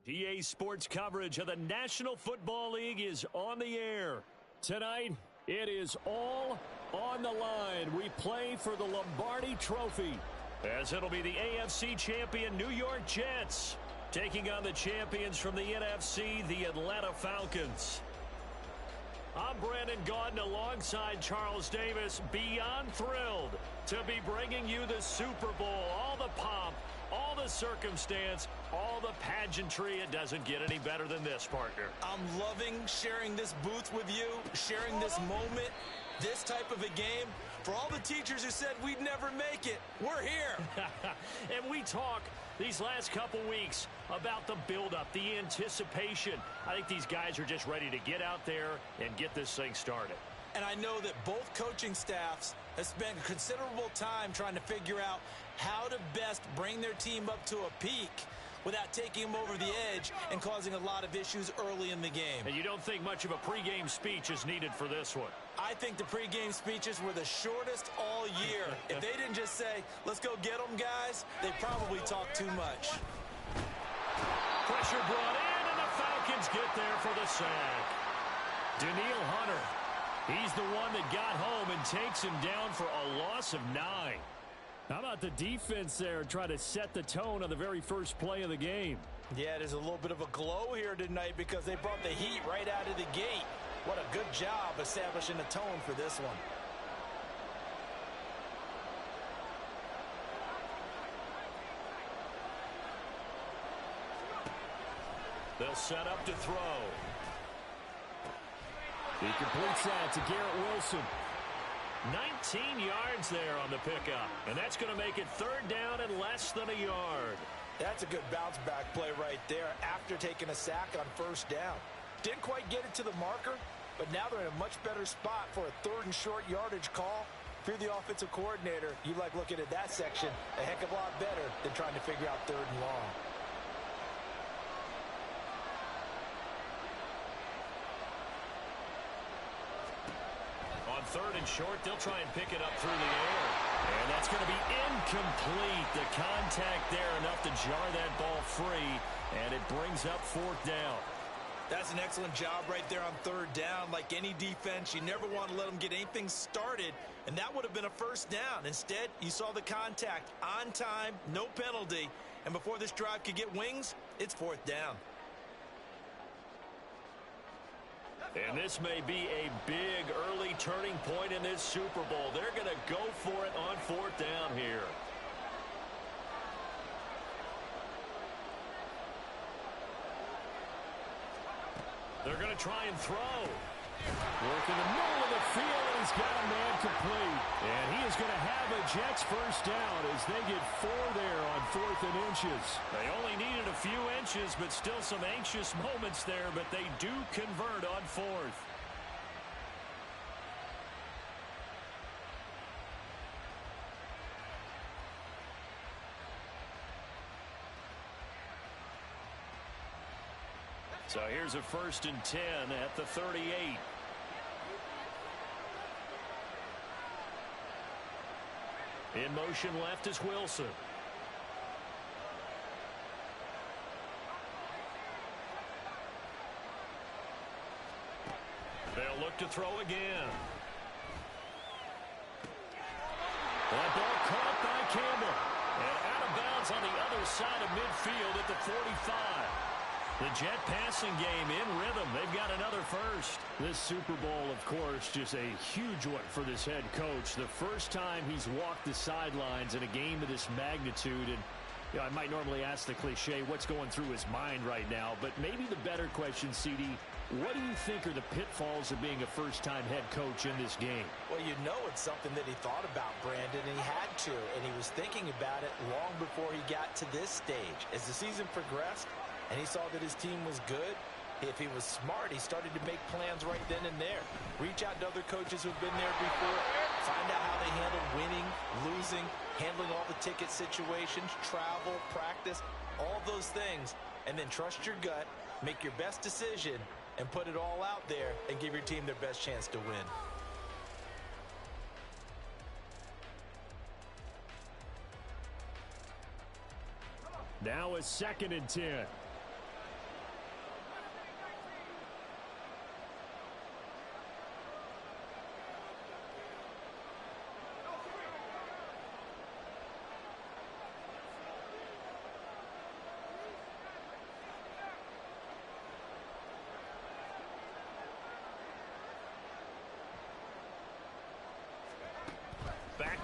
PA Sports coverage of the National Football League is on the air. Tonight, it is all on the line. We play for the Lombardi Trophy, as it'll be the AFC champion New York Jets taking on the champions from the NFC, the Atlanta Falcons. I'm Brandon Gaudin alongside Charles Davis, beyond thrilled to be bringing you the Super Bowl. All the pomp, all the circumstance, all the pageantry. It doesn't get any better than this, partner. I'm loving sharing this booth with you, sharing this moment, this type of a game. For all the teachers who said we'd never make it, we're here. And we talk these last couple weeks about the buildup, the anticipation. I think these guys are just ready to get out there and get this thing started. And I know that both coaching staffs have spent considerable time trying to figure out how to best bring their team up to a peak without taking them over the edge and causing a lot of issues early in the game. And you don't think much of a pregame speech is needed for this one? I think the pregame speeches were the shortest all year. If they didn't just say, let's go get them, guys, they probably talked too much. Pressure brought in, and the Falcons get there for the sack. Daniil Hunter, he's the one that got home and takes him down for a loss of 9. How about the defense there try to set the tone on the very first play of the game? Yeah, there's a little bit of a glow here tonight because they brought the heat right out of the gate. What a good job establishing the tone for this one. They'll set up to throw. He completes that to Garrett Wilson. 19 yards there on the pickup, and that's going to make it third down and less than a yard. That's a good bounce back play right there after taking a sack on first down. Didn't quite get it to the marker, but now they're in a much better spot for a third and short yardage call. If you're the offensive coordinator, you like looking at that section a heck of a lot better than trying to figure out third and long. On third and short, they'll try and pick it up through the air. And that's going to be incomplete. The contact there enough to jar that ball free, and it brings up fourth down. That's an excellent job right there on third down. Like any defense, you never want to let them get anything started, and that would have been a first down. Instead, you saw the contact on time, no penalty, and before this drive could get wings, it's fourth down. And this may be a big early turning point in this Super Bowl. They're going to go for it on fourth down here. They're going to try and throw. Work in the middle of the field, and he's got a man complete. And he is going to have a Jets first down as they get 4 there on 4th and inches. They only needed a few inches, but still some anxious moments there, but they do convert on 4th. So here's a 1st and 10 at the 38. In motion left is Wilson. They'll look to throw again. That ball caught by Campbell. And out of bounds on the other side of midfield at the 45. The Jet passing game in rhythm. They've got another first. This Super Bowl, of course, just a huge one for this head coach. The first time he's walked the sidelines in a game of this magnitude. And you know, I might normally ask the cliche, what's going through his mind right now? But maybe the better question, CD, what do you think are the pitfalls of being a first-time head coach in this game? Well, you know it's something that he thought about, Brandon, and he had to. And he was thinking about it long before he got to this stage. As the season progressed, and he saw that his team was good, if he was smart, he started to make plans right then and there. Reach out to other coaches who've been there before. Find out how they handle winning, losing, handling all the ticket situations, travel, practice, all those things. And then trust your gut, make your best decision, and put it all out there and give your team their best chance to win. Now a 2nd and 10.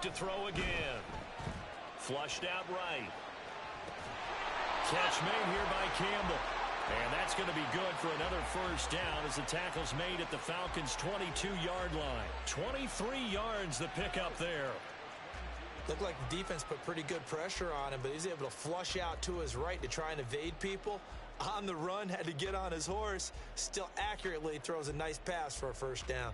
to throw again. Flushed out right. Catch made here by Campbell. And that's going to be good for another first down as the tackle's made at the Falcons' 22-yard line. 23 yards the pickup there. Looked like the defense put pretty good pressure on him, but he's able to flush out to his right to try and evade people. On the run, had to get on his horse. Still accurately throws a nice pass for a first down.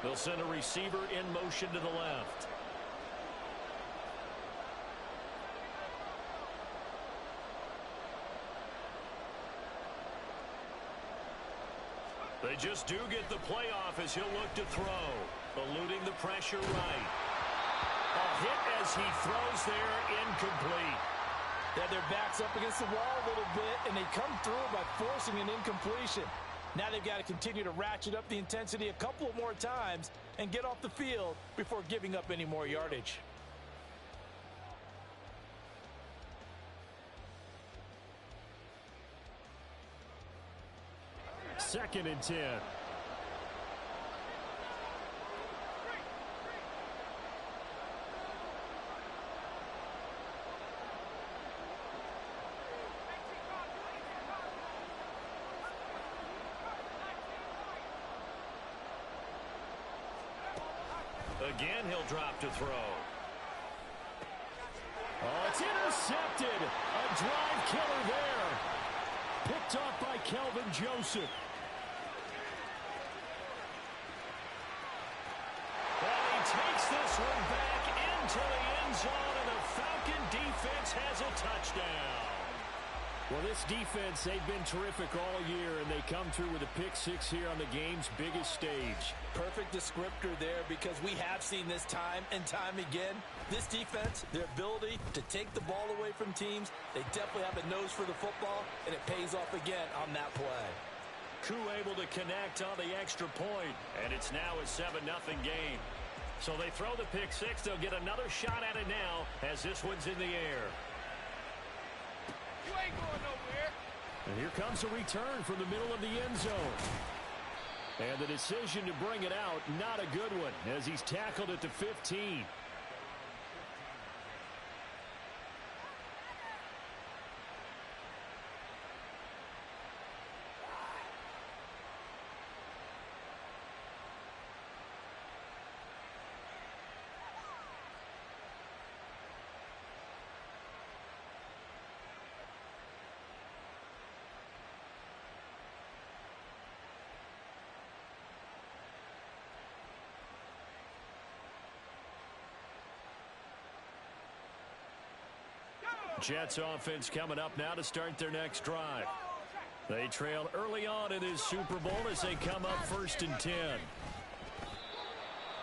They'll send a receiver in motion to the left. They just do get the playoff as he'll look to throw. Eluding the pressure right. A hit as he throws there, incomplete. Yeah, their back's up against the wall a little bit, and they come through by forcing an incompletion. Now they've got to continue to ratchet up the intensity a couple of more times and get off the field before giving up any more yardage. Second and 10. Again, he'll drop to throw. Oh, it's intercepted. A drive killer there. Picked off by Kelvin Joseph. And he takes this one back into the end zone, and the Falcon defense has a touchdown. Well, this defense, they've been terrific all year, and they come through with a pick six here on the game's biggest stage. Perfect descriptor there, because we have seen this time and time again. This defense, their ability to take the ball away from teams, they definitely have a nose for the football, and it pays off again on that play. Koo able to connect on the extra point, and it's now a 7-0 game. So they throw the pick six. They'll get another shot at it now as this one's in the air. You ain't going nowhere. And here comes a return from the middle of the end zone. And the decision to bring it out, not a good one, as he's tackled at the 15. Jets offense coming up now to start their next drive. They trail early on in this Super Bowl as they come up 1st and 10.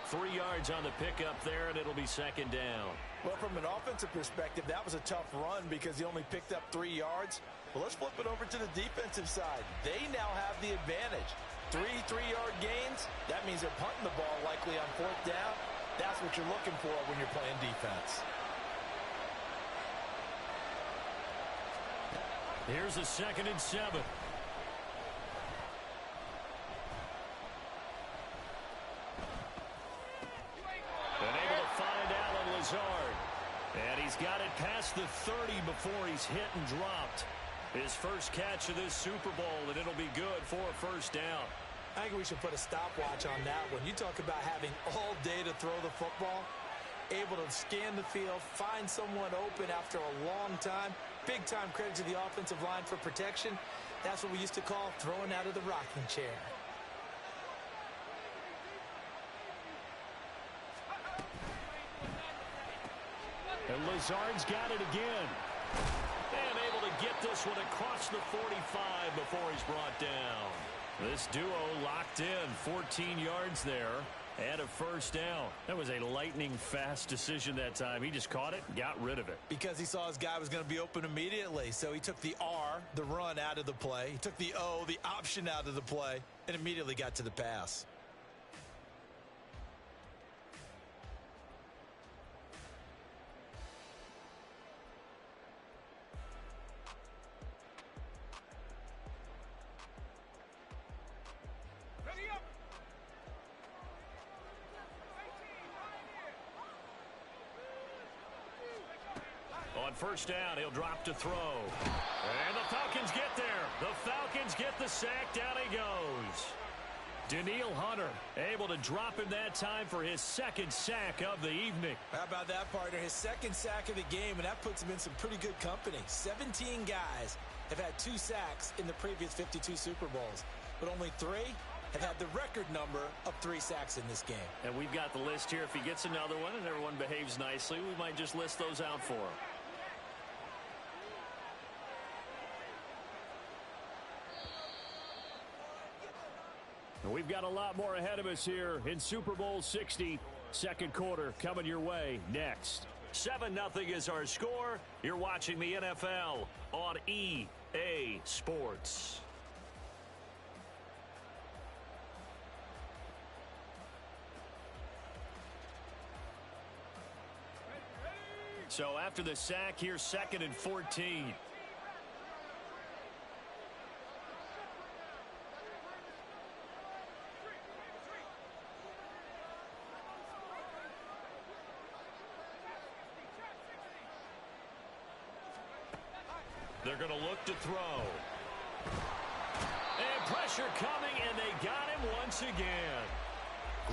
3 yards on the pickup there, and it'll be second down. Well, from an offensive perspective, that was a tough run because he only picked up 3 yards. Well, let's flip it over to the defensive side. They now have the advantage. 3 3-yard gains, that means they're punting the ball likely on 4th down. That's what you're looking for when you're playing defense. Here's a 2nd and 7. And able to find Alan Lazard. And he's got it past the 30 before he's hit and dropped. His first catch of this Super Bowl, and it'll be good for a first down. I think we should put a stopwatch on that one. You talk about having all day to throw the football, able to scan the field, find someone open after a long time. Big time credit to the offensive line for protection. That's what we used to call throwing out of the rocking chair. And Lazard's got it again. And able to get this one across the 45 before he's brought down. This duo locked in, 14 yards there, and a first down. That was a lightning-fast decision that time. He just caught it, got rid of it. Because he saw his guy was going to be open immediately, so he took the R, the run, out of the play. He took the O, the option, out of the play, and immediately got to the pass. first down. He'll drop to throw. And the Falcons get there. The Falcons get the sack. Down he goes. Danielle Hunter able to drop him that time for his second sack of the evening. How about that, partner? His second sack of the game, and that puts him in some pretty good company. 17 guys have had 2 sacks in the previous 52 Super Bowls, but only 3 have had the record number of 3 sacks in this game. And we've got the list here. If he gets another one and everyone behaves nicely, we might just list those out for him. And we've got a lot more ahead of us here in Super Bowl 60. Second quarter coming your way next. 7-0 is our score. You're watching the NFL on EA Sports. So after the sack, here's 2nd and 14. They're going to look to throw. And pressure coming, and they got him once again.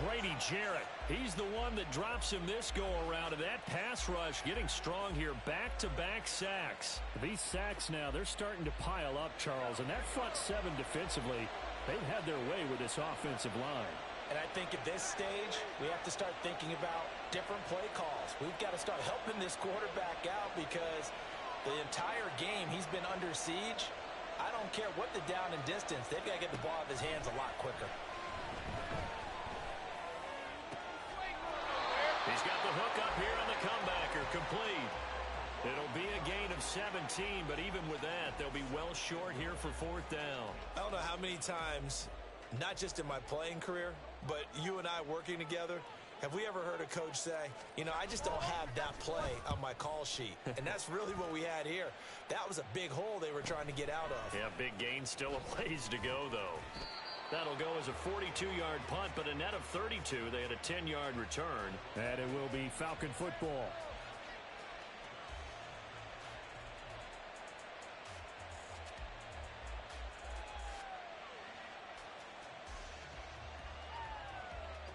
Grady Jarrett, he's the one that drops him this go-around, and that pass rush getting strong here. Back-to-back sacks. These sacks now, they're starting to pile up, Charles, and that front 7 defensively, they've had their way with this offensive line. And I think at this stage, we have to start thinking about different play calls. We've got to start helping this quarterback out because the entire game he's been under siege. I don't care what the down and distance. They've got to get the ball out of his hands a lot quicker. He's got the hook up here on the comebacker. Complete. It'll be a gain of 17, but even with that, they'll be well short here for 4th down. I don't know how many times, not just in my playing career, but you and I working together, have we ever heard a coach say, you know, I just don't have that play on my call sheet? And that's really what we had here. That was a big hole they were trying to get out of. Yeah, big gain, still a ways to go, though. That'll go as a 42-yard punt, but a net of 32. They had a 10-yard return. And it will be Falcon football.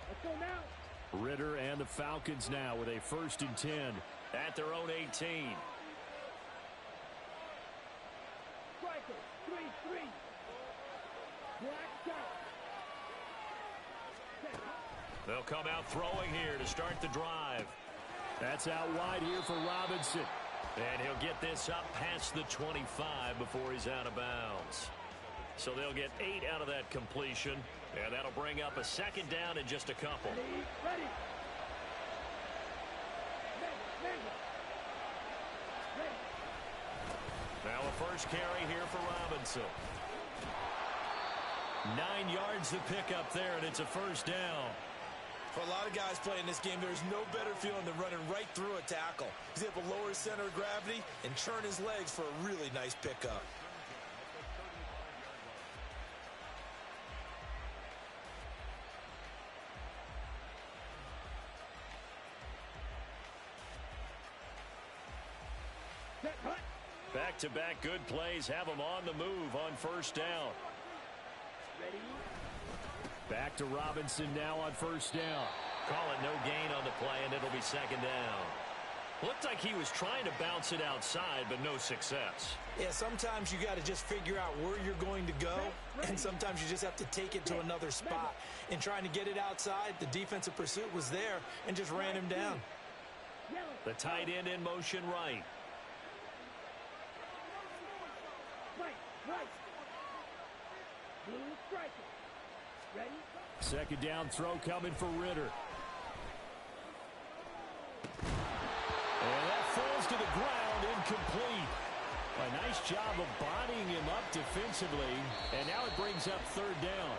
Let's go now. Ritter and the Falcons now with a 1st and 10 at their own 18. Striker, 3-3. Black shot. They'll come out throwing here to start the drive. That's out wide here for Robinson. And he'll get this up past the 25 before he's out of bounds. So they'll get 8 out of that completion. And that'll bring up a 2nd down in just a couple. Ready. Now a first carry here for Robinson. 9 yards to pick up there, and it's a 1st down. For a lot of guys playing this game, there's no better feeling than running right through a tackle. He's able to lower his center of gravity and churn his legs for a really nice pickup. Back-to-back good plays have them on the move on 1st down. Ready. Back to Robinson now on 1st down. Call it no gain on the play, and it'll be 2nd down. Looked like he was trying to bounce it outside, but no success. Yeah, sometimes you got to just figure out where you're going to go, and sometimes you just have to take it to another spot. In trying to get it outside, the defensive pursuit was there and just ran him down. The tight end in motion right. Right. Blue striker. Ready. 2nd down throw coming for Ritter. And that falls to the ground, incomplete. A nice job of bodying him up defensively, and now it brings up 3rd down.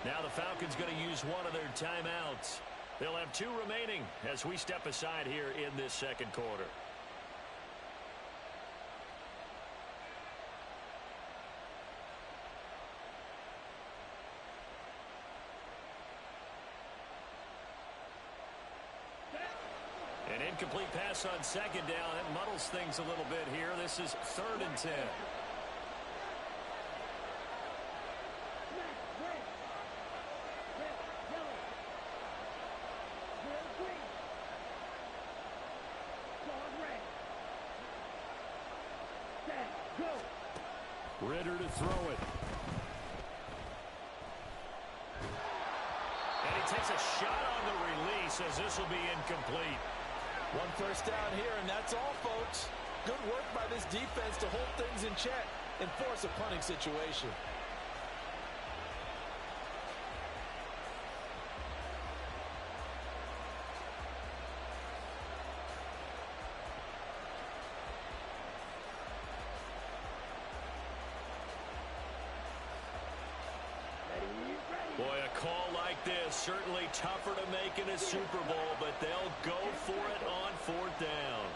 Now the Falcons going to use one of their timeouts. They'll have 2 remaining as we step aside here in this 2nd quarter. And Incomplete pass on second down. That muddles things a little bit here. This is 3rd and 10. Ritter to throw it. And he takes a shot on the release as this will be incomplete. 1 first down here, and that's all, folks. Good work by this defense to hold things in check and force a punting situation. Boy, a call like this, certainly tougher to make in a Super Bowl, but they'll go for it on 4th down.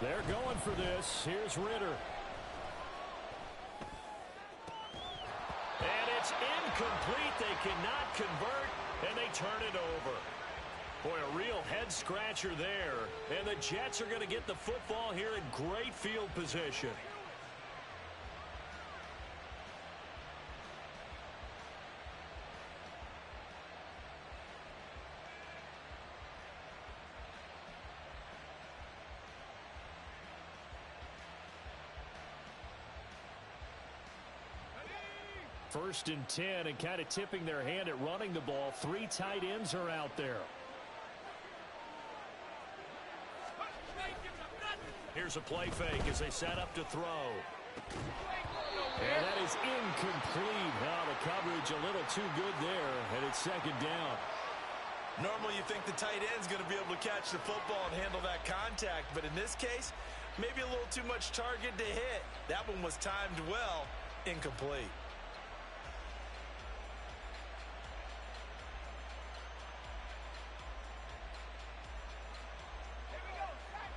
They're going for this. Here's Ritter. And it's incomplete. They cannot convert, and they turn it over. Boy, a real head-scratcher there. And the Jets are going to get the football here in great field position. First and 10, and kind of tipping their hand at running the ball. 3 tight ends are out there. Here's a play fake as they set up to throw. And that is incomplete. Oh, the coverage a little too good there, and it's 2nd down. Normally you think the tight end's going to be able to catch the football and handle that contact, but in this case, maybe a little too much target to hit. That one was timed well. Incomplete.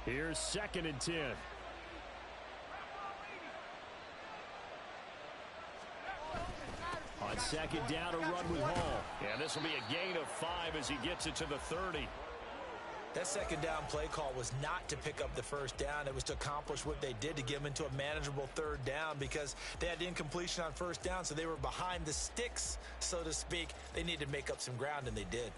Here's 2nd and 10. On 2nd down, a run with Hall. And this will be a gain of 5 as he gets it to the 30. That 2nd down play call was not to pick up the 1st down. It was to accomplish what they did, to get them into a manageable 3rd down, because they had incompletion on 1st down, so they were behind the sticks, so to speak. They needed to make up some ground, and they did.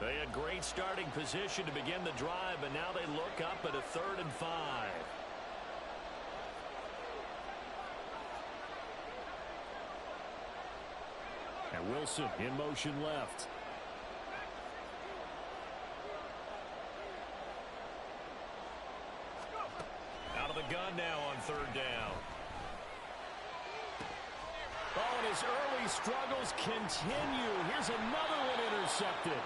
They had great starting position to begin the drive, but now they look up at a 3rd and 5. And Wilson in motion left. Out of the gun now on 3rd down. Oh, and his early struggles continue. Here's another one intercepted.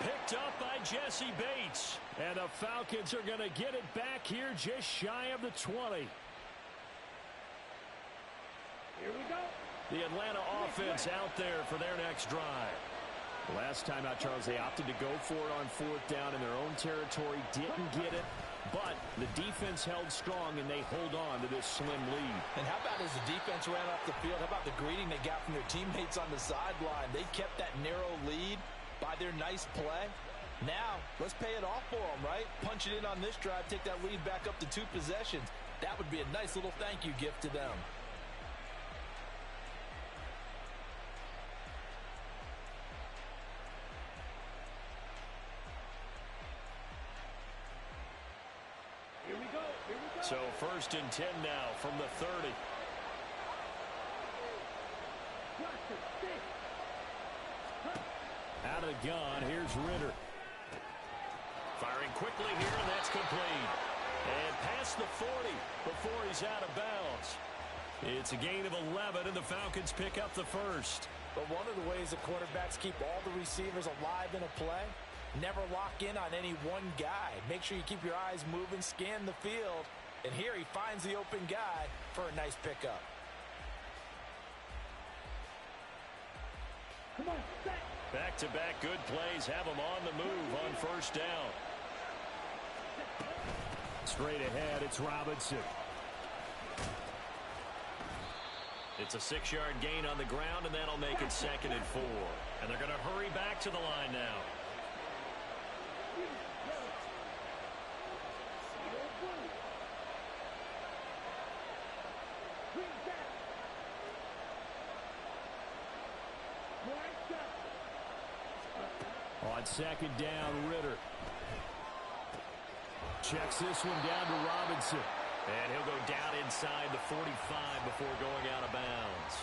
Picked up by Jesse Bates. And the Falcons are going to get it back here just shy of the 20. Here we go. The Atlanta offense out there for their next drive. Last time out, Charles, they opted to go for it on 4th down in their own territory. Didn't get it, but the defense held strong, and they hold on to this slim lead. And how about as the defense ran off the field, how about the greeting they got from their teammates on the sideline? They kept that narrow lead by their nice play. Now, let's pay it off for them, right? Punch it in on this drive, take that lead back up to 2 possessions. That would be a nice little thank you gift to them. Here we go. Here we go. So 1st and 10 now from the 30. Out of the gun, here's Ritter. Firing quickly here, and that's complete. And past the 40 before he's out of bounds. It's a gain of 11, and the Falcons pick up the 1st. But one of the ways that quarterbacks keep all the receivers alive in a play, never lock in on any one guy. Make sure you keep your eyes moving, scan the field, and here he finds the open guy for a nice pickup. Come on, back. Back-to-back good plays have them on the move on 1st down. Straight ahead, it's Robinson. It's a 6-yard gain on the ground, and that'll make it 2nd and 4. And they're going to hurry back to the line now. On 2nd down, Ritter. Checks this one down to Robinson. And he'll go down inside the 45 before going out of bounds.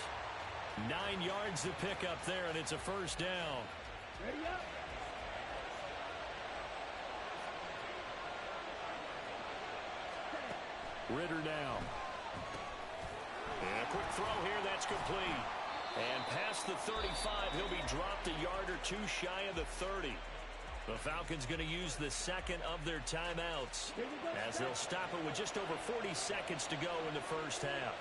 9 yards to pick up there, and it's a 1st down. Ready up. Ritter now. And a quick throw here, that's complete. And past the 35, he'll be dropped a yard or two shy of the 30. The Falcons going to use the 2nd of their timeouts as they'll stop it with just over 40 seconds to go in the 1st half.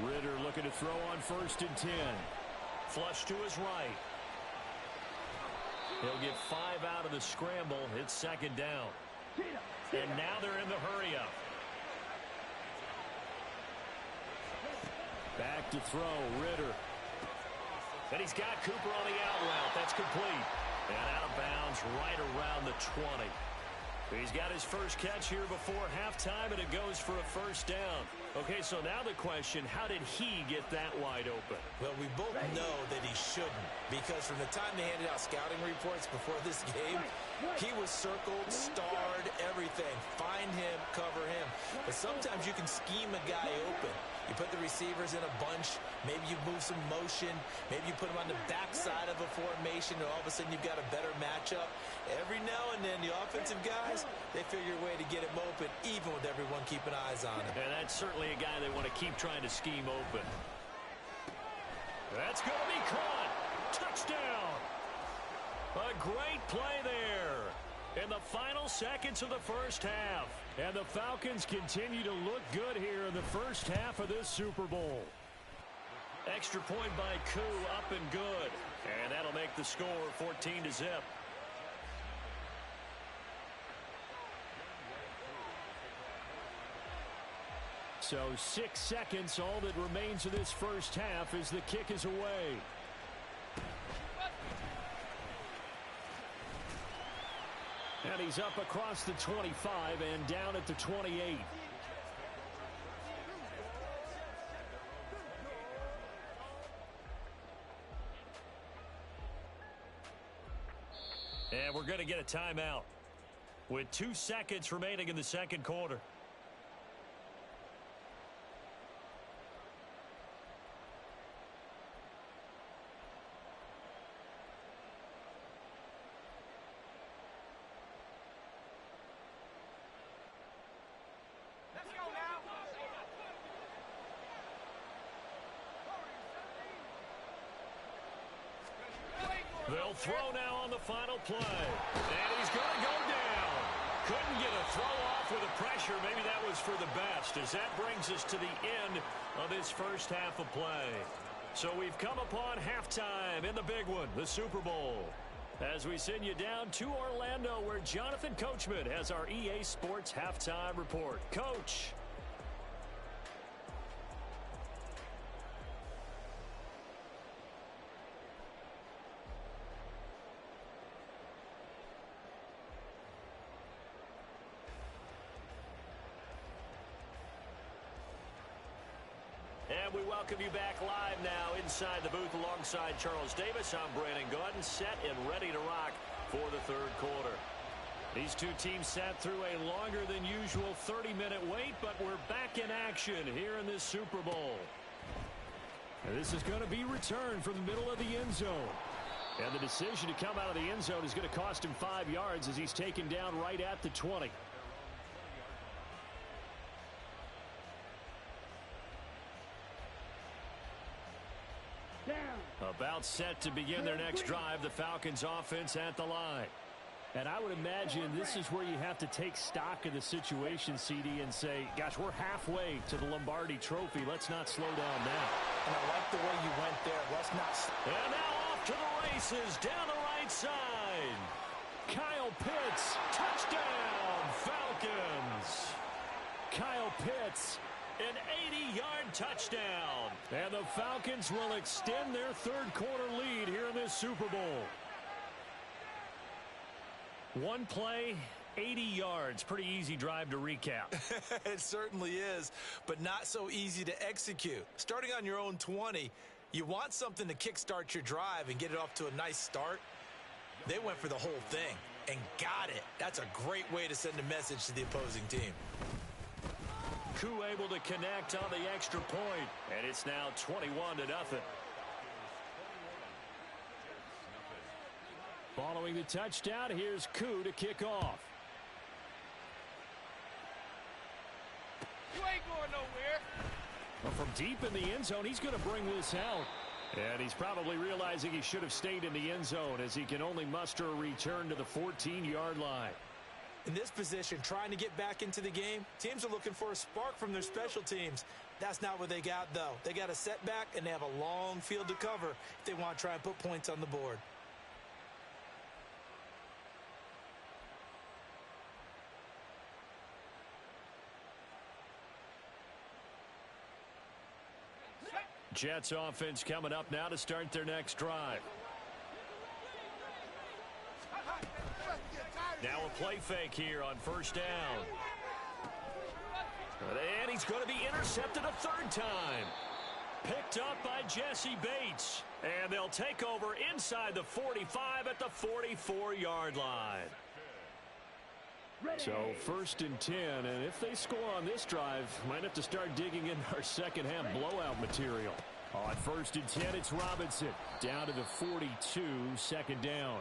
Ritter looking to throw on 1st and 10. Flush to his right. He'll get 5 out of the scramble. It's 2nd down. And now they're in the hurry-up. Back to throw, Ritter. And he's got Cooper on the out route. That's complete. And out of bounds right around the 20. He's got his first catch here before halftime, and it goes for a 1st down. Okay, so now the question, how did he get that wide open? Well, we both know that he shouldn't, because from the time they handed out scouting reports before this game, he was circled, starred, everything. Find him, cover him. But sometimes you can scheme a guy open. You put the receivers in a bunch. Maybe you move some motion. Maybe you put them on the backside of a formation, and all of a sudden you've got a better matchup. Every now and then, the offensive guys, they figure a way to get him open, even with everyone keeping eyes on him. And that's certainly a guy they want to keep trying to scheme open. That's going to be caught. Touchdown. A great play there in the final seconds of the 1st half. And the Falcons continue to look good here in the 1st half of this Super Bowl. Extra point by Koo, up and good. And that'll make the score 14-0. So 6 seconds, all that remains of this 1st half as the kick is away. And he's up across the 25 and down at the 28. And we're going to get a timeout with 2 seconds remaining in the 2nd quarter. They'll throw now on the final play. And he's going to go down. Couldn't get a throw off with the pressure. Maybe that was for the best, as that brings us to the end of this 1st half of play. So we've come upon halftime in the big one, the Super Bowl. As we send you down to Orlando, where Jonathan Coachman has our EA Sports halftime report. Coach. And we welcome you back live now inside the booth alongside Charles Davis. I'm Brandon Gaudin, set and ready to rock for the 3rd quarter. These two teams sat through a longer than usual 30-minute wait, but we're back in action here in this Super Bowl. And this is going to be returned from the middle of the end zone. And the decision to come out of the end zone is going to cost him 5 yards as he's taken down right at the 20. About set to begin their next drive, the Falcons offense at the line. And I would imagine this is where you have to take stock of the situation, CD, and say, gosh, we're halfway to the Lombardi Trophy. Let's not slow down now. And I like the way you went there. Let's not. And now off off to the races down the right side. Kyle Pitts, touchdown, Falcons. Kyle Pitts, an 80-yard touchdown. And the Falcons will extend their third-quarter lead here in this Super Bowl. One play, 80 yards. Pretty easy drive to recap. It certainly is, but not so easy to execute. Starting on your own 20, you want something to kickstart your drive and get it off to a nice start. They went for the whole thing and got it. That's a great way to send a message to the opposing team. Koo able to connect on the extra point, and it's now 21-0. Following the touchdown, here's Koo to kick off. You ain't going nowhere. Well, from deep in the end zone, he's going to bring this out. And he's probably realizing he should have stayed in the end zone as he can only muster a return to the 14-yard line. In this position, trying to get back into the game, teams are looking for a spark from their special teams. That's not what they got, though. They got a setback, and they have a long field to cover if they want to try and put points on the board. Jets offense coming up now to start their next drive. Now a play fake here on first down. And he's going to be intercepted a third time. Picked up by Jesse Bates. And they'll take over inside the 45 at the 44-yard line. So first and 10, and if they score on this drive, might have to start digging in our second half blowout material. On first and 10, it's Robinson. Down to the 42, second down.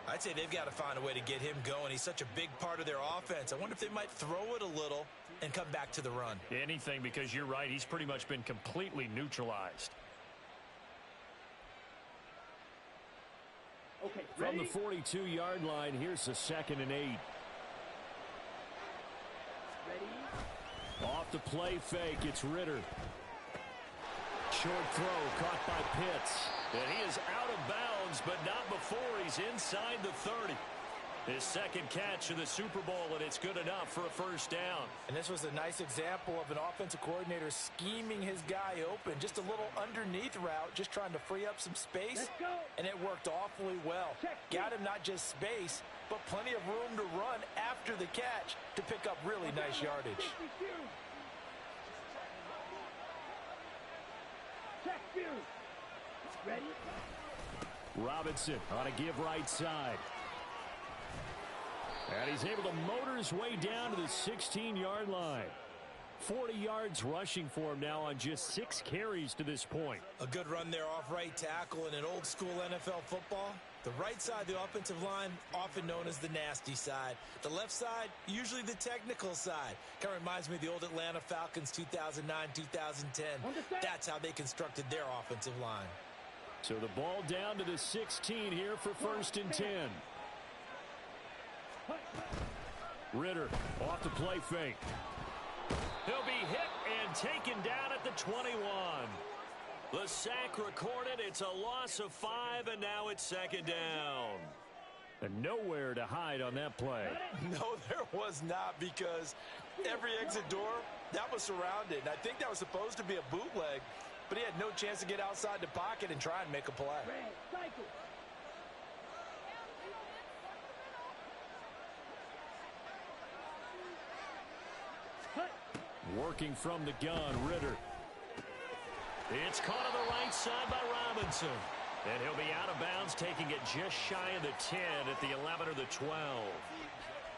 I'd say they've got to find a way to get him going. He's such a big part of their offense. I wonder if they might throw it a little and come back to the run. Anything, because you're right, he's pretty much been completely neutralized. Okay, From ready? the 42-yard line, here's the 2nd and 8. Ready? Off the play fake, it's Ritter. Short throw caught by Pitts. And he is out of bounds, but not before he's inside the 30. His second catch of the Super Bowl, and it's good enough for a first down. And this was a nice example of an offensive coordinator scheming his guy open. Just a little underneath route, just trying to free up some space. Let's go. And it worked awfully well. Got him not just space, but plenty of room to run after the catch to pick up really nice yardage. Check you. Ready? Robinson on a give right side. And he's able to motor his way down to the 16-yard line. 40 yards rushing for him now on just 6 carries to this point. A good run there off right tackle in an old-school NFL football. The right side of the offensive line, often known as the nasty side. The left side, usually the technical side. Kind of reminds me of the old Atlanta Falcons 2009-2010. That's how they constructed their offensive line. So the ball down to the 16 here for first and 10. Ritter off the play fake. He'll be hit and taken down at the 21. The sack recorded. It's a loss of 5, and now it's second down. And nowhere to hide on that play. No, there was not, because every exit door, that was surrounded. I think that was supposed to be a bootleg, but he had no chance to get outside the pocket and try and make a play. Cycle. Working from the gun, Ritter. It's caught on the right side by Robinson. And he'll be out of bounds, taking it just shy of the 10 at the 11 or the 12.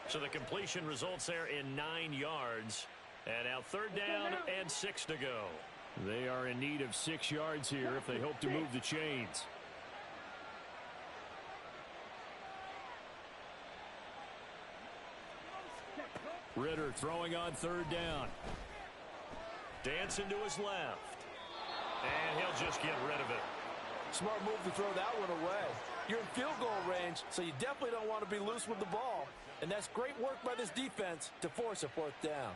So the completion results there in 9 yards. And now third down and 6 to go. They are in need of 6 yards here if they hope to move the chains. Ritter throwing on third down. Dancing to his left. And he'll just get rid of it. Smart move to throw that one away. You're in field goal range, so you definitely don't want to be loose with the ball. And that's great work by this defense to force a fourth down.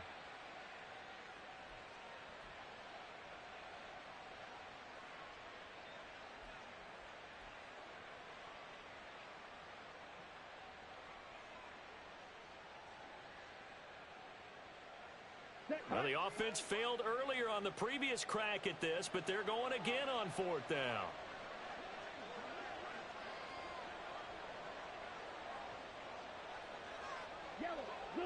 Well, the offense failed earlier on the previous crack at this, but they're going again on 4th down. Yellow, blue.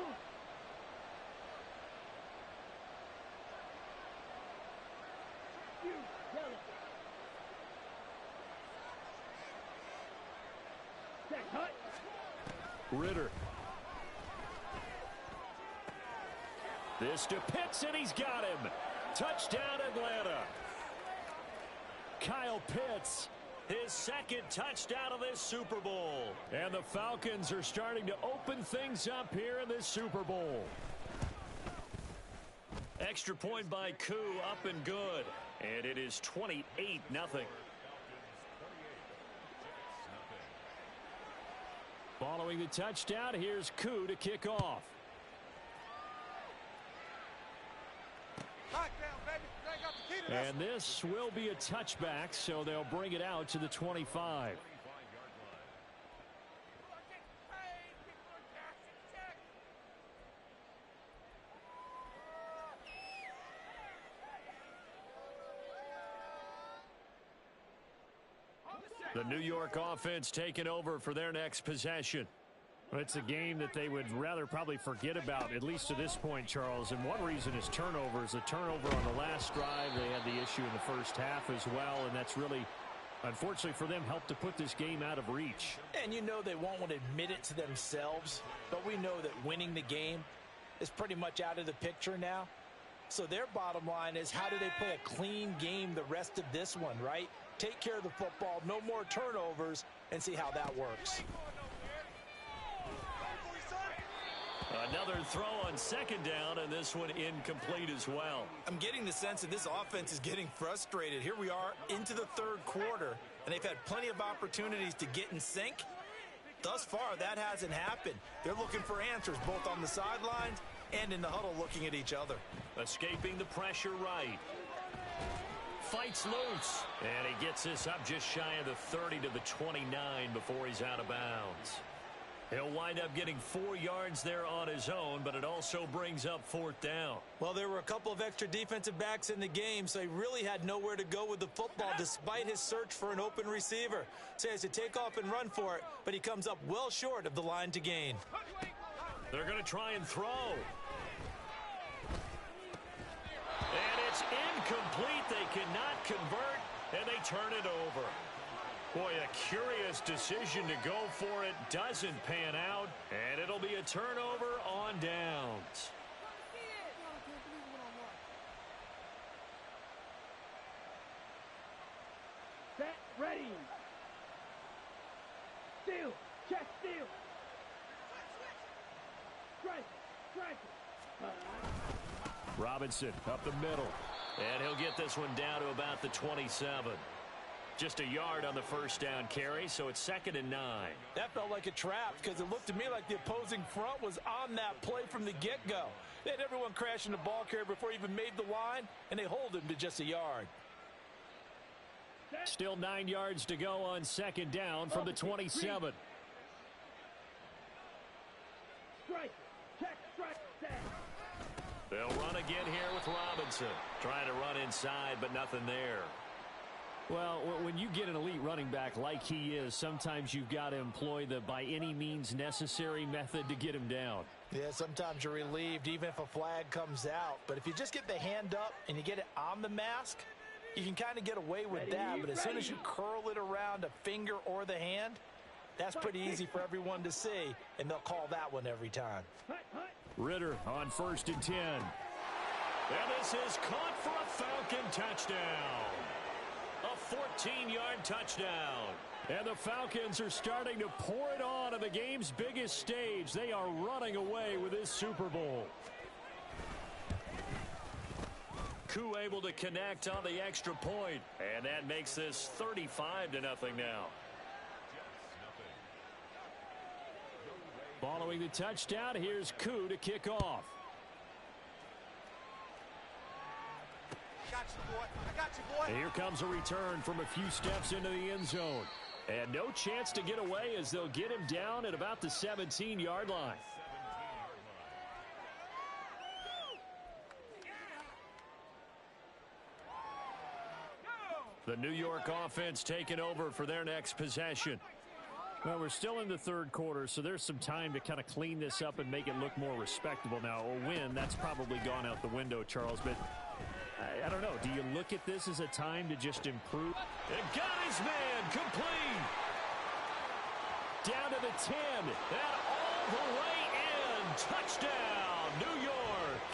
Yellow. Set, cut. Ritter. This to Pitts, and he's got him. Touchdown, Atlanta. Kyle Pitts, his 2nd touchdown of this Super Bowl. And the Falcons are starting to open things up here in this Super Bowl. Extra point by Koo, up and good. And it is 28-0. Following the touchdown, here's Koo to kick off. And this will be a touchback, so they'll bring it out to the 25. The New York offense taking over for their next possession. It's a game that they would rather probably forget about, at least to this point, Charles. And one reason is turnovers. A turnover on the last drive. They had the issue in the first half as well, and that's really, unfortunately for them, helped to put this game out of reach. And you know they won't want to admit it to themselves, but we know that winning the game is pretty much out of the picture now. So their bottom line is, how do they play a clean game the rest of this one, right? Take care of the football, no more turnovers, and see how that works. Another throw on 2nd down, and this one incomplete as well. I'm getting the sense that this offense is getting frustrated. Here we are into the 3rd quarter, and they've had plenty of opportunities to get in sync. Thus far, that hasn't happened. They're looking for answers both on the sidelines and in the huddle looking at each other. Escaping the pressure right. Fights loose, and he gets this up just shy of the 30 to the 29 before he's out of bounds. He'll wind up getting 4 yards there on his own, but it also brings up 4th down. Well, there were a couple of extra defensive backs in the game, so he really had nowhere to go with the football despite his search for an open receiver. So he has to take off and run for it, but he comes up well short of the line to gain. They're going to try and throw. And it's incomplete. They cannot convert, and they turn it over. Boy, a curious decision to go for it. Doesn't pan out, and it'll be a turnover on downs. Set, ready. Steal, check, steal. Strike, strike. Robinson up the middle, and he'll get this one down to about the 27. Just a yard on the first down carry, so it's 2nd and 9. That felt like a trap because it looked to me like the opposing front was on that play from the get-go. They had everyone crashing the ball carrier before he even made the line, and they hold him to just a yard. Still 9 yards to go on 2nd down from the 27. Strike, check, strike, set. They'll run again here with Robinson. Trying to run inside, but nothing there. Well, when you get an elite running back like he is, sometimes you've got to employ the by any means necessary method to get him down. Yeah, sometimes you're relieved even if a flag comes out. But if you just get the hand up and you get it on the mask, you can kind of get away with that. But as soon as you curl it around a finger or the hand, that's pretty easy for everyone to see, and they'll call that one every time. Ritter on 1st and 10. And this is caught for a Falcon touchdown. A 14-yard touchdown. And the Falcons are starting to pour it on the game's biggest stage. They are running away with this Super Bowl. Koo able to connect on the extra point. And that makes this 35-0 now. Following the touchdown, here's Koo to kick off. Got you, boy. I got you, boy. And here comes a return from a few steps into the end zone. And no chance to get away as they'll get him down at about the 17-yard line. The New York offense taking over for their next possession. Well, we're still in the third quarter, so there's some time to kind of clean this up and make it look more respectable. Now, a win, that's probably gone out the window, Charles, but I don't know. Do you look at this as a time to just improve? And got his man complete. Down to the 10, and all the way in. Touchdown, New York.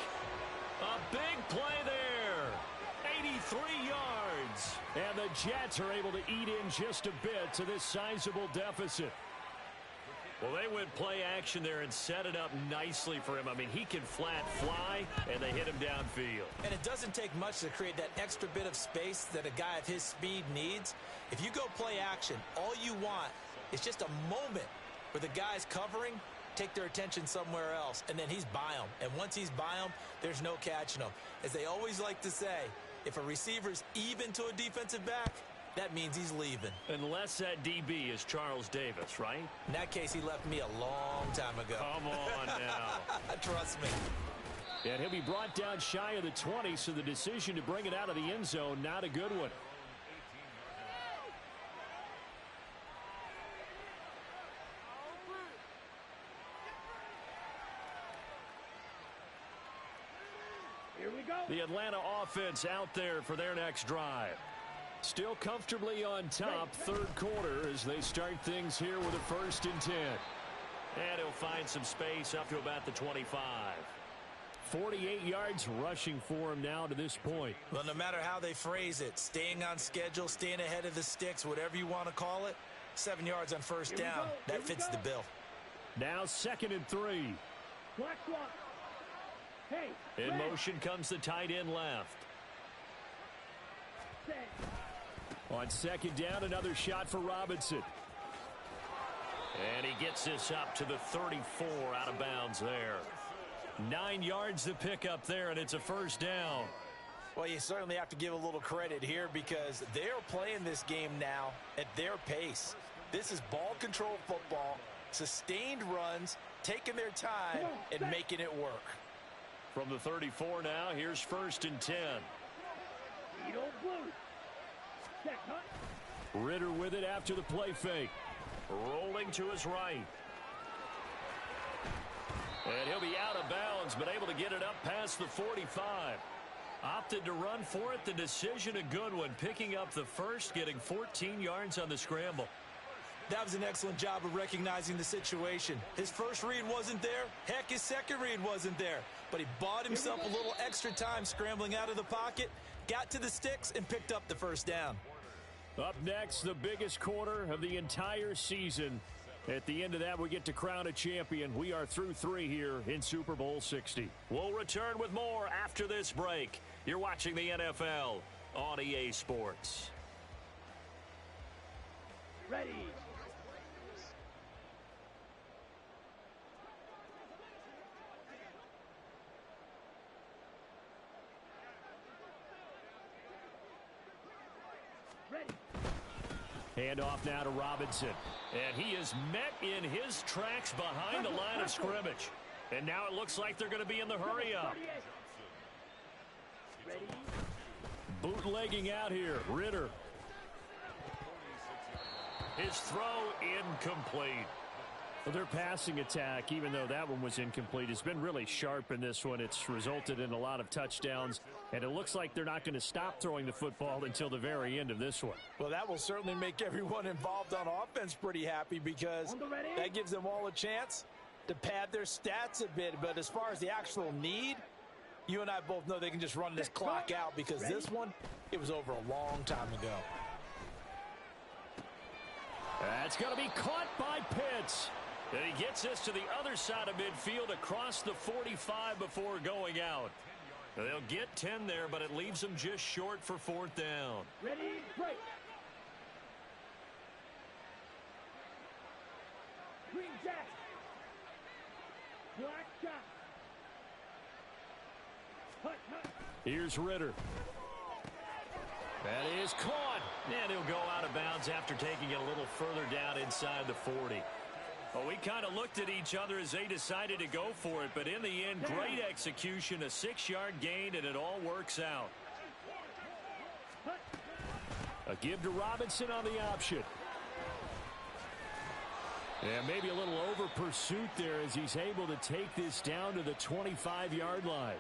A big play there. 83 yards. And the Jets are able to eat in just a bit to this sizable deficit. Well, they went play action there and set it up nicely for him. I mean, he can flat fly, and they hit him downfield. And it doesn't take much to create that extra bit of space that a guy of his speed needs. If you go play action, all you want is just a moment where the guy's covering, take their attention somewhere else, and then he's by him. And once he's by him, there's no catching him. As they always like to say, if a receiver's even to a defensive back, that means he's leaving. Unless that DB is Charles Davis, right? In that case, he left me a long time ago. Come on now. Trust me. And he'll be brought down shy of the 20, so the decision to bring it out of the end zone, not a good one. Here we go. The Atlanta offense out there for their next drive. Still comfortably on top, third quarter, as they start things here with a 1st and 10. And he'll find some space up to about the 25. 48 yards rushing for him now to this point. Well, no matter how they phrase it, staying on schedule, staying ahead of the sticks, whatever you want to call it, 7 yards on first down. That fits the bill. Now 2nd and 3. Black swap. Hey. In red. motion comes the tight end left. Set. On 2nd down, another shot for Robinson. And he gets this up to the 34, out of bounds there. 9 yards to pick up there, and it's a 1st down. Well, you certainly have to give a little credit here because they're playing this game now at their pace. This is ball control football, sustained runs, taking their time and making it work. From the 34 now, here's 1st and 10. Edo blue. Check, huh? Ritter with it after the play fake. Rolling to his right. And he'll be out of bounds, but able to get it up past the 45. Opted to run for it. The decision a good one. Picking up the 1st, getting 14 yards on the scramble. That was an excellent job of recognizing the situation. His first read wasn't there. Heck, his second read wasn't there. But he bought himself a little extra time scrambling out of the pocket, got to the sticks, and picked up the 1st down. Up next, the biggest quarter of the entire season. At the end of that, we get to crown a champion. We are through 3 here in Super Bowl 60. We'll return with more after this break. You're watching the NFL on EA Sports. Ready. Ready. Handoff now to Robinson. And he is met in his tracks behind the line of scrimmage. And now it looks like they're going to be in the hurry up. Ready. Bootlegging out here. Ritter. His throw incomplete. Well, their passing attack, even though that one was incomplete, has been really sharp in this one. It's resulted in a lot of touchdowns, and it looks like they're not going to stop throwing the football until the very end of this one. Well, that will certainly make everyone involved on offense pretty happy because that gives them all a chance to pad their stats a bit. But as far as the actual need, you and I both know they can just run this clock out because this one, it was over a long time ago. That's going to be caught by Pitts. And he gets this to the other side of midfield across the 45 before going out. They'll get 10 there, but it leaves them just short for 4th down. Ready, break. Green jack. Black shot. Hut, hut. Here's Ritter. That is caught. And he'll go out of bounds after taking it a little further down inside the 40. Well, we kind of looked at each other as they decided to go for it, but in the end, great execution, a 6-yard gain, and it all works out. A give to Robinson on the option. And maybe a little over pursuit there as he's able to take this down to the 25-yard line.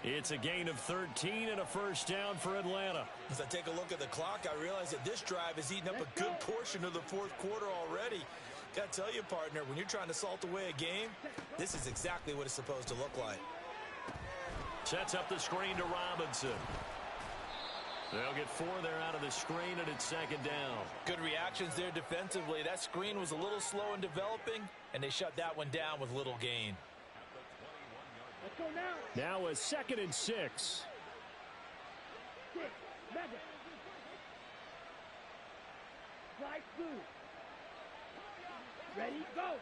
It's a gain of 13 and a first down for Atlanta. As I take a look at the clock, I realize that this drive has eaten up a good portion of the fourth quarter already. Got to tell you, partner, when you're trying to salt away a game, this is exactly what it's supposed to look like. Sets up the screen to Robinson. They'll get 4 there out of the screen, and it's second down. Good reactions there defensively. That screen was a little slow in developing, and they shut that one down with little gain. Let's go now. Now a 2nd and 6. 6, 7. Fly through. Ready, go.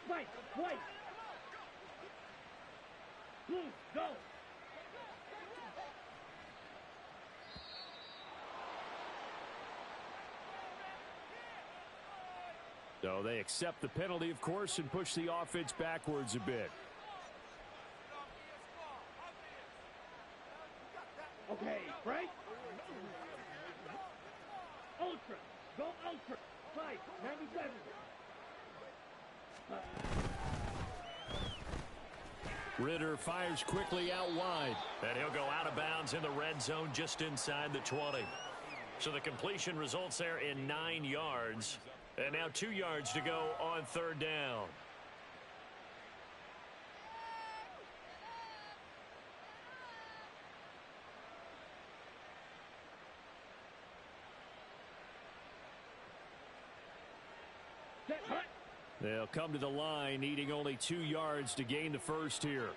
Fight, white. Blue, go. So they accept the penalty, of course, and push the offense backwards a bit. Okay, break. Ultra. Go ultra. 5, 97. Ritter fires quickly out wide. And he'll go out of bounds in the red zone just inside the 20. So the completion results there in 9 yards. And now 2 yards to go on third down. They'll come to the line, needing only 2 yards to gain the first here.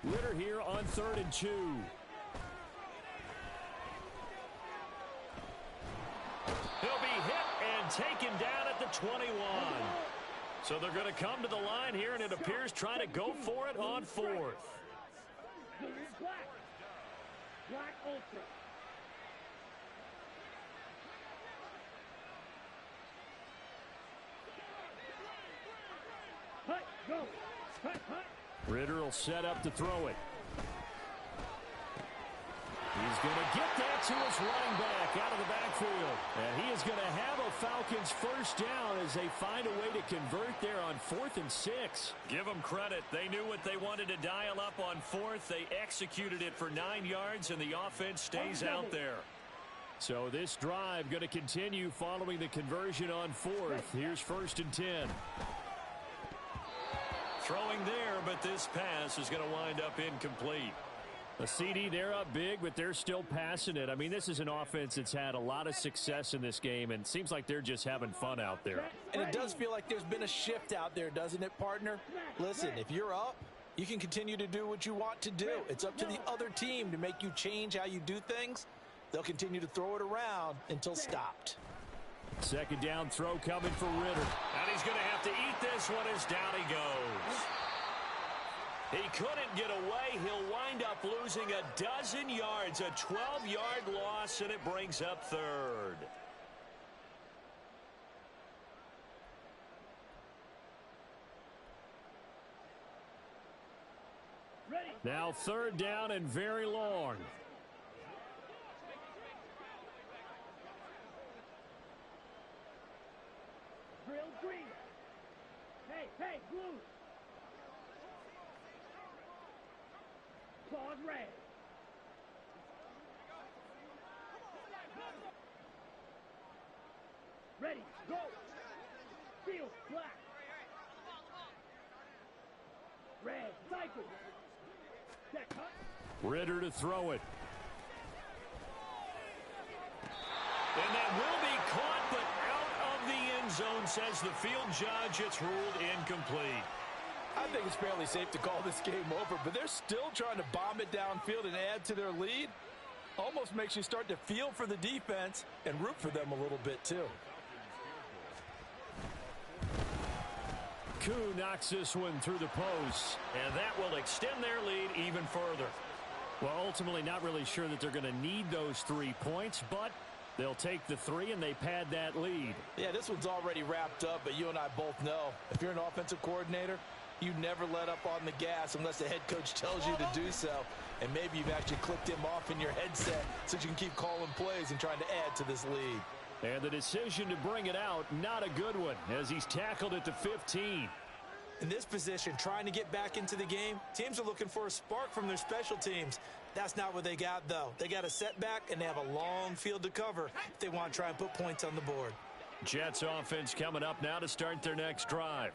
Ritter here on 3rd and 2. He'll be hit and taken down at the 21. So they're going to come to the line here, and it appears trying to go for it on 4th. Black ultra. Hut, go. Hut, hut. Ritter will set up to throw it. He's going to get that to his running back out of the backfield. And he is going to have a Falcons first down as they find a way to convert there on 4th and 6. Give them credit. They knew what they wanted to dial up on 4th. They executed it for 9 yards, and the offense stays out there. So this drive going to continue following the conversion on 4th. Here's 1st and 10. Throwing there, but this pass is going to wind up incomplete. A CD, they're up big, but they're still passing it. I mean, this is an offense that's had a lot of success in this game, and it seems like they're just having fun out there. And it does feel like there's been a shift out there, doesn't it, partner? Listen, if you're up, you can continue to do what you want to do. It's up to the other team to make you change how you do things. They'll continue to throw it around until stopped. Second down throw coming for Ritter. And he's going to have to eat this one as down he goes. He couldn't get away. He'll wind up losing a dozen yards, a 12-yard loss, and it brings up 3rd. Ready. Now 3rd down and very long. Drill green. Hey, blue. Claws red. Ready, go. Field black. Red, cycle. Set cut. Ritter to throw it. And that will be caught, but out of the end zone, says the field judge. It's ruled incomplete. I think it's fairly safe to call this game over, but they're still trying to bomb it downfield and add to their lead. Almost makes you start to feel for the defense and root for them a little bit, too. Koo knocks this one through the post, and that will extend their lead even further. Well, ultimately not really sure that they're going to need those 3 points, but They'll take the 3, and they pad that lead. Yeah, this one's already wrapped up, but you and I both know if you're an offensive coordinator, you never let up on the gas unless the head coach tells you to do so. And maybe you've actually clicked him off in your headset so you can keep calling plays and trying to add to this lead. And the decision to bring it out, not a good one, as he's tackled it to 15. In this position, trying to get back into the game, teams are looking for a spark from their special teams. That's not what they got, though. They got a setback, and they have a long field to cover if they want to try and put points on the board. Jets offense coming up now to start their next drive.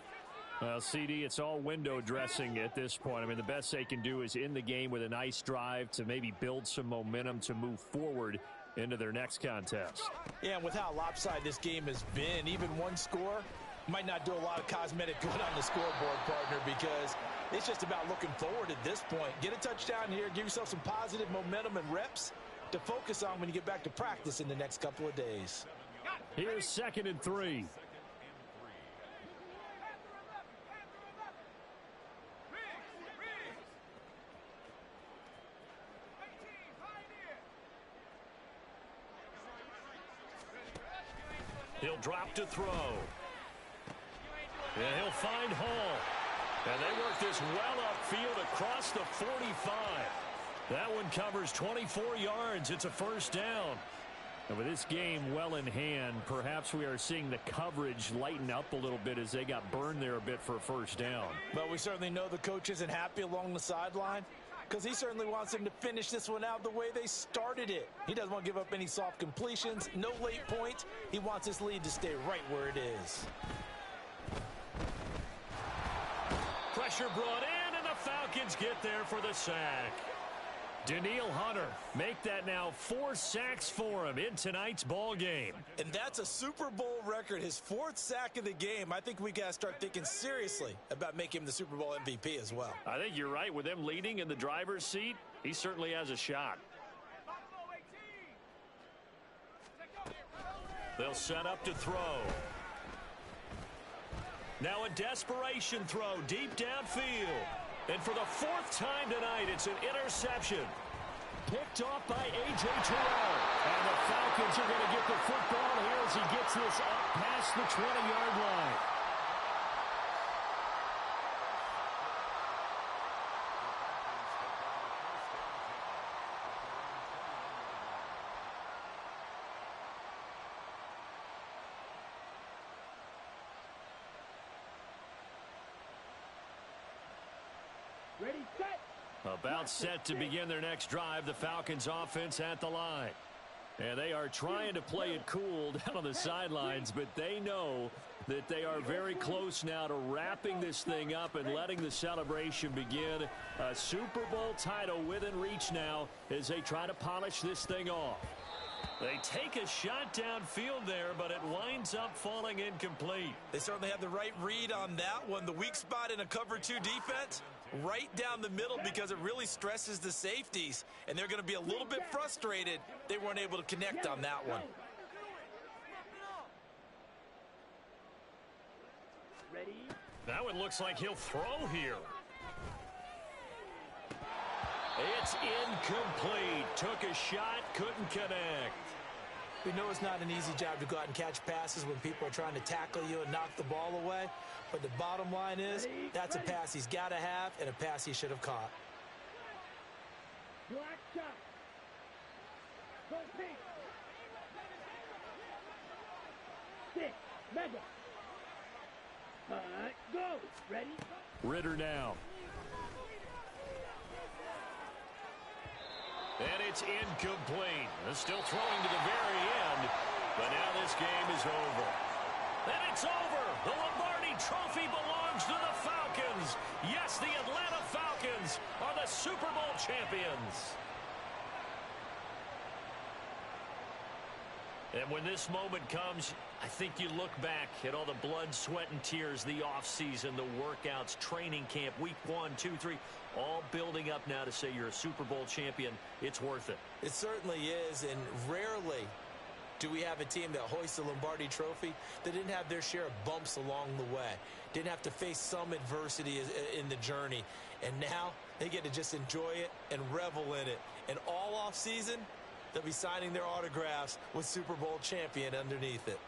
Well, CD, it's all window dressing at this point. I mean, the best they can do is in the game with a nice drive to maybe build some momentum to move forward into their next contest. Yeah, and with how lopsided this game has been, even one score might not do a lot of cosmetic good on the scoreboard, partner, because it's just about looking forward at this point. Get a touchdown here, give yourself some positive momentum and reps to focus on when you get back to practice in the next couple of days. Here's 2nd and 3. He'll drop to throw. And he'll find Hall. And they work this well upfield across the 45. That one covers 24 yards. It's a first down. And with this game well in hand, perhaps we are seeing the coverage lighten up a little bit as they got burned there a bit for a first down. But we certainly know the coach isn't happy along the sideline, because he certainly wants them to finish this one out the way they started it. He doesn't want to give up any soft completions, no late points. He wants his lead to stay right where it is. Pressure brought in, and the Falcons get there for the sack. Danielle Hunter make that now 4 sacks for him in tonight's ball game. And that's a Super Bowl record, his 4th sack of the game. I think we got to start thinking seriously about making him the Super Bowl MVP as well. I think you're right. With them leading in the driver's seat, he certainly has a shot. They'll set up to throw. Now a desperation throw deep downfield. And for the 4th time tonight, it's an interception. Picked off by A.J. Terrell. And the Falcons are going to get the football here as he gets this up past the 20-yard line. Ready, set. About set to begin their next drive, the Falcons offense at the line. And they are trying to play it cool down on the sidelines, but they know that they are very close now to wrapping this thing up and letting the celebration begin. A Super Bowl title within reach now as they try to polish this thing off. They take a shot downfield there, but it winds up falling incomplete. They certainly had the right read on that one. The weak spot in a cover 2 defense, right down the middle, because it really stresses the safeties. And they're going to be a little bit frustrated they weren't able to connect on that one. Ready. That one looks like he'll throw here. It's incomplete. Took a shot, couldn't connect. We know it's not an easy job to go out and catch passes when people are trying to tackle you and knock the ball away. But the bottom line is, that's a pass he's got to have and a pass he should have caught. Black shot. Go pink. Six. Mega. Go. Ready. Ritter now. And it's incomplete. They're still throwing to the very end, but now this game is over. And it's over. The Lombardi Trophy belongs to the Falcons. Yes, the Atlanta Falcons are the Super Bowl champions. And when this moment comes, I think you look back at all the blood, sweat, and tears, the offseason, the workouts, training camp, week 1, 2, 3, all building up now to say you're a Super Bowl champion. It's worth it. It certainly is, and rarely do we have a team that hoists the Lombardi Trophy that didn't have their share of bumps along the way, didn't have to face some adversity in the journey, and now they get to just enjoy it and revel in it. And all offseason, They'll be signing their autographs with Super Bowl champion underneath it.